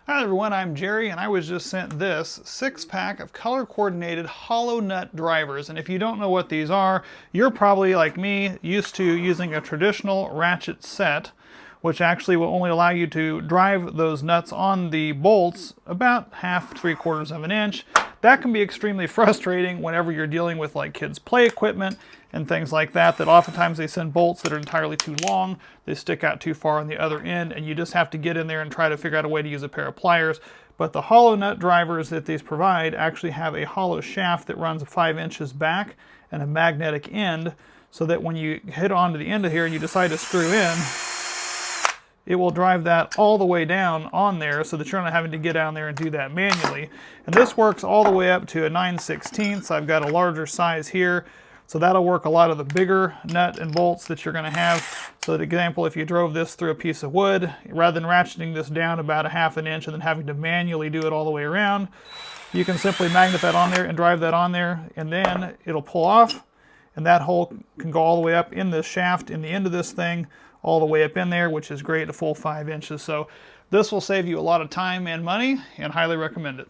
Hi everyone, I'm Jerry and I was just sent this 6-pack of color-coordinated hollow nut drivers. And if you don't know what these are, you're probably like me used to using a traditional ratchet set, which actually will only allow you to drive those nuts on the bolts about 1/2, 3/4 of an inch. That can be extremely frustrating whenever you're dealing with like kids' play equipment and things like that, that oftentimes they send bolts that are entirely too long, they stick out too far on the other end, and you just have to get in there and try to figure out a way to use a pair of pliers. But the hollow nut drivers that these provide actually have a hollow shaft that runs 5 inches back and a magnetic end, so that when you hit onto the end of here and you decide to screw in, it will drive that all the way down on there so that you're not having to get down there and do that manually. And this works all the way up to a 9/16. I've got a larger size here, so that'll work a lot of the bigger nut and bolts that you're going to have. So, for example, if you drove this through a piece of wood, rather than ratcheting this down about 1/2 inch and then having to manually do it all the way around, you can simply magnet that on there and drive that on there, and then it'll pull off, and that hole can go all the way up in this shaft in the end of this thing, all the way up in there, which is great, a full 5 inches. So this will save you a lot of time and money, and highly recommend it.